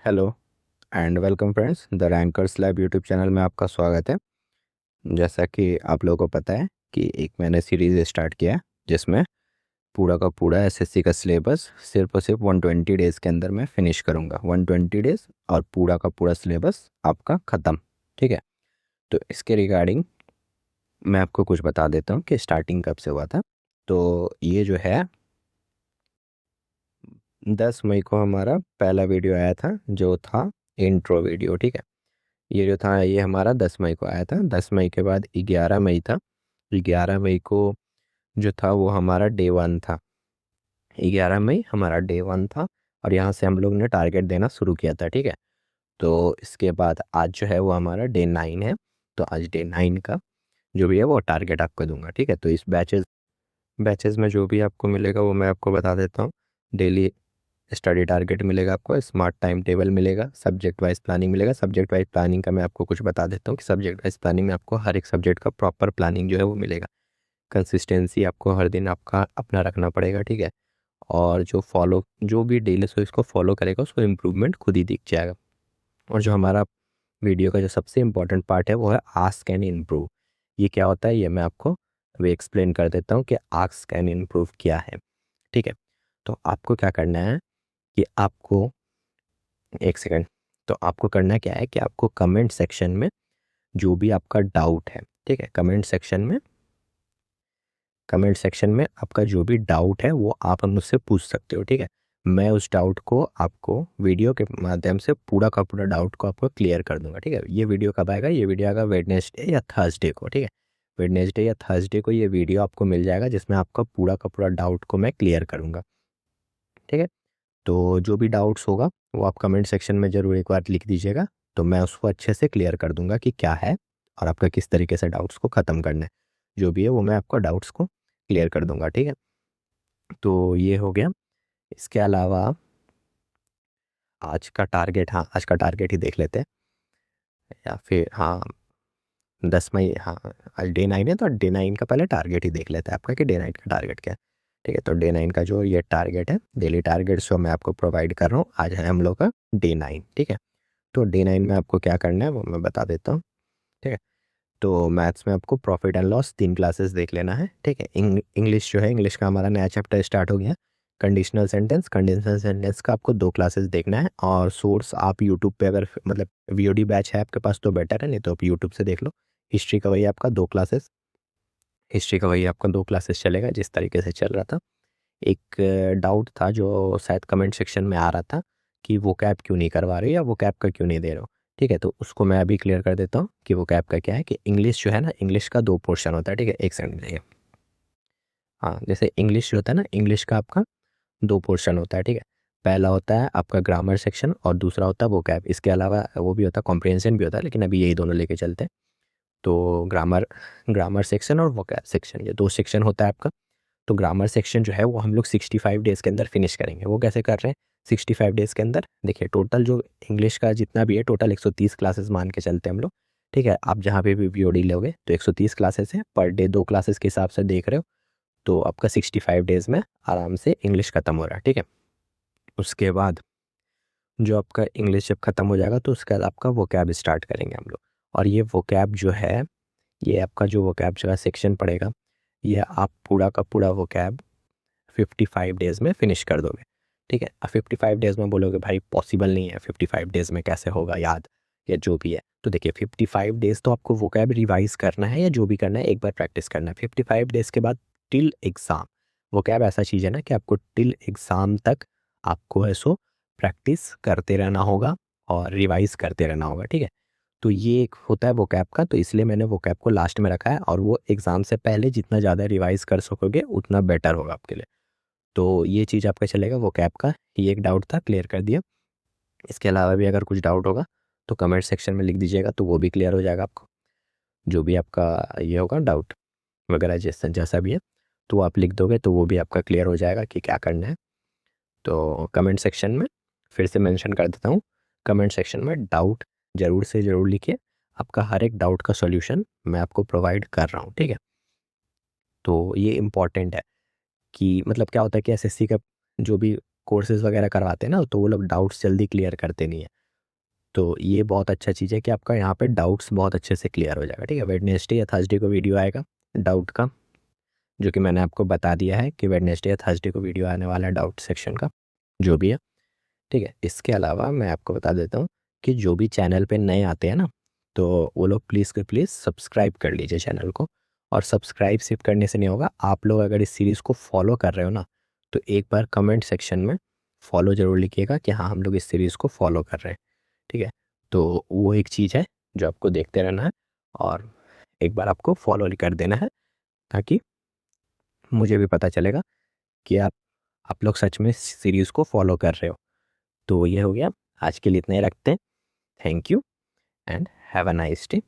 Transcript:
Hello and welcome friends, the rankers lab YouTube channel में आपका स्वागत है। जैसा कि आप लोगों को पता है कि एक मैंने सीरीज़ स्टार्ट किया है जिसमें पूरा का पूरा एसएससी का सिलेबस सिर्फ और सिर्फ 120 डेज़ के अंदर मैं फिनिश करूँगा। 120 डेज़ और पूरा का पूरा सिलेबस आपका ख़त्म। ठीक है, तो इसके रिगार्डिंग मैं आपको कुछ बता देता हूँ कि स्टार्टिंग कब से हुआ था। तो ये जो है 10 मई को हमारा पहला वीडियो आया था जो था इंट्रो वीडियो। ठीक है, ये जो था ये हमारा 10 मई को आया था। 10 मई के बाद 11 मई था। 11 मई को जो था वो हमारा डे 1 था। 11 मई हमारा डे 1 था और यहाँ से हम लोग ने टारगेट देना शुरू किया था। ठीक है, तो इसके बाद आज जो है वो हमारा डे 9 है। तो आज डे 9 का जो भी है वो टारगेट आपको दूंगा। ठीक है, तो इस बैचेस में जो भी आपको मिलेगा वो मैं आपको बता देता हूँ। डेली स्टडी टारगेट मिलेगा आपको, स्मार्ट टाइम टेबल मिलेगा, सब्जेक्ट वाइज प्लानिंग मिलेगा। सब्जेक्ट वाइज प्लानिंग का मैं आपको कुछ बता देता हूँ कि सब्जेक्ट वाइज प्लानिंग में आपको हर एक सब्जेक्ट का प्रॉपर प्लानिंग जो है वो मिलेगा। कंसिस्टेंसी आपको हर दिन आपका अपना रखना पड़ेगा। ठीक है, और जो भी डेली सो इसको फॉलो करेगा उसको इम्प्रूवमेंट खुद ही दिख जाएगा। और जो हमारा वीडियो का जो सबसे इम्पोर्टेंट पार्ट है वो है आस्क एंड इम्प्रूव। ये क्या होता है ये मैं आपको अभी एक्सप्लेन कर देता हूँ कि आस्क एंड इम्प्रूव क्या है। ठीक है, तो आपको क्या करना है कि आपको एक सेकंड, तो आपको करना क्या है कि आपको कमेंट सेक्शन में जो भी आपका डाउट है, ठीक है, कमेंट सेक्शन में आपका जो भी डाउट है वो आप मुझसे पूछ सकते हो। ठीक है, मैं उस डाउट को आपको वीडियो के माध्यम से पूरा का पूरा डाउट को आपको क्लियर कर दूंगा। ठीक है, ये वीडियो कब आएगा? ये वीडियो आएगा वेडनेसडे या थर्सडे को। ठीक है, वेडनेसडे या थर्सडे को ये वीडियो आपको मिल जाएगा जिसमें आपका पूरा का पूरा डाउट को मैं क्लियर करूँगा। ठीक है, तो जो भी डाउट्स होगा वो आप कमेंट सेक्शन में ज़रूर एक बार लिख दीजिएगा, तो मैं उसको अच्छे से क्लियर कर दूंगा कि क्या है और आपका किस तरीके से डाउट्स को ख़त्म करना है। जो भी है वो मैं आपको डाउट्स को क्लियर कर दूंगा। ठीक है, तो ये हो गया। इसके अलावा आज का टारगेट, हाँ आज का टारगेट ही देख लेते हैं, या फिर हाँ 10 मई, हाँ आज डे 9 है तो डे 9 का पहले टारगेट ही देख लेते हैं आपका कि डे 9 का टारगेट क्या है। ठीक है, तो डे 9 का जो ये टारगेट है, डेली टारगेट जो मैं आपको प्रोवाइड कर रहा हूँ, आज है हम लोग का डे 9। ठीक है, तो डे 9 में आपको क्या करना है वो मैं बता देता हूँ। ठीक है, तो मैथ्स में आपको प्रॉफिट एंड लॉस 3 क्लासेस देख लेना है। ठीक है, इंग्लिश जो है, इंग्लिश का हमारा नया चैप्टर स्टार्ट हो गया। कंडीशनल सेंटेंस का आपको 2 क्लासेस देखना है। और सोर्स आप यूट्यूब पे अगर मतलब वीओडी बैच है आपके पास तो बेटर है, नहीं तो आप यूट्यूब से देख लो। हिस्ट्री का वही आपका 2 क्लासेस चलेगा जिस तरीके से चल रहा था। एक डाउट था जो शायद कमेंट सेक्शन में आ रहा था कि वो कैब क्यों नहीं करवा रहे हो या वो कैब का क्यों नहीं दे रहे हो। ठीक है, तो उसको मैं अभी क्लियर कर देता हूँ कि वो कैब का क्या है। कि इंग्लिश जो है ना, इंग्लिश का 2 पोर्शन होता है। ठीक है, एक सेकंड में, हाँ जैसे इंग्लिश जो होता है ना, इंग्लिश का आपका 2 पोर्शन होता है। ठीक है, पहला होता है आपका ग्रामर सेक्शन और दूसरा होता है वो कैब। इसके अलावा वो भी होता है, कॉम्प्रिहेंशन भी होता है, लेकिन अभी यही दोनों लेके चलते हैं। तो ग्रामर सेक्शन और वो कैब सेक्शन, ये 2 सेक्शन होता है आपका। तो ग्रामर सेक्शन जो है वो हम लोग 65 डेज़ के अंदर फिनिश करेंगे। वो कैसे कर रहे हैं? 65 डेज़ के अंदर देखिए, टोटल जो इंग्लिश का जितना भी है, टोटल 130 क्लासेस मान के चलते हैं हम लोग। ठीक है, आप जहाँ पे भी वीओडी लोगे तो 130 क्लासेस है पर डे, 2 क्लासेस के हिसाब से देख रहे हो, तो आपका 65 डेज़ में आराम से इंग्लिश ख़त्म हो रहा है। ठीक है, उसके बाद जो आपका इंग्लिश जब ख़त्म हो जाएगा तो उसके बाद आपका वोकैब स्टार्ट करेंगे हम लोग। और ये वोकैब जो है, ये आपका जो वोकैब का सेक्शन पड़ेगा, ये आप पूरा का पूरा वोकैब 55 डेज़ में फिनिश कर दोगे। ठीक है, अब 55 डेज़ में बोलोगे भाई पॉसिबल नहीं है, 55 डेज़ में कैसे होगा याद, या जो भी है। तो देखिए 55 डेज़ तो आपको वोकैब रिवाइज़ करना है या जो भी करना है एक बार प्रैक्टिस करना है। 55 डेज़ के बाद टिल एग्ज़ाम, वोकैब ऐसा चीज़ है ना कि आपको टिल एग्ज़ाम तक आपको ऐसो प्रैक्टिस करते रहना होगा और रिवाइज़ करते रहना होगा। ठीक है, तो ये एक होता है वोकैब का, तो इसलिए मैंने वोकैब को लास्ट में रखा है। और वो एग्ज़ाम से पहले जितना ज़्यादा रिवाइज़ कर सकोगे उतना बेटर होगा आपके लिए। तो ये चीज़ आपका चलेगा वो कैब का। ये एक डाउट था, क्लियर कर दिया। इसके अलावा भी अगर कुछ डाउट होगा तो कमेंट सेक्शन में लिख दीजिएगा, तो वो भी क्लियर हो जाएगा आपको। जो भी आपका ये होगा डाउट वगैरह जैसा जैसा भी है, तो वो आप लिख दोगे तो वो भी आपका क्लियर हो जाएगा कि क्या करना है। तो कमेंट सेक्शन में फिर से मेंशन कर देता हूँ, कमेंट सेक्शन में डाउट ज़रूर से ज़रूर लिखिए। आपका हर एक डाउट का सॉल्यूशन मैं आपको प्रोवाइड कर रहा हूँ। ठीक है, तो ये इम्पॉर्टेंट है कि मतलब क्या होता है कि एसएससी का जो भी कोर्सेज़ वगैरह करवाते हैं ना, तो वो लोग डाउट्स जल्दी क्लियर करते नहीं है। तो ये बहुत अच्छा चीज़ है कि आपका यहाँ पे डाउट्स बहुत अच्छे से क्लियर हो जाएगा, ठीक है। वेडनेसडे या थर्सडे को वीडियो आएगा डाउट का, जो कि मैंने आपको बता दिया है कि वेडनेसडे या थर्सडे को वीडियो आने वाला है डाउट सेक्शन का, जो भी है, ठीक है। इसके अलावा मैं आपको बता देता हूँ कि जो भी चैनल पे नए आते हैं ना, तो वो लोग प्लीज़ के प्लीज़ सब्सक्राइब कर लीजिए चैनल को। और सब्सक्राइब सिर्फ करने से नहीं होगा, आप लोग अगर इस सीरीज़ को फॉलो कर रहे हो ना, तो एक बार कमेंट सेक्शन में फॉलो ज़रूर लिखिएगा कि हाँ, हम लोग इस सीरीज़ को फॉलो कर रहे हैं, ठीक है। तो वो एक चीज़ है जो आपको देखते रहना है, और एक बार आपको फॉलो कर देना है, ताकि मुझे भी पता चलेगा कि आप लोग सच में इस सीरीज़ को फॉलो कर रहे हो। तो ये हो गया, आज के लिए इतना ही रखते हैं। Thank you and have a nice day.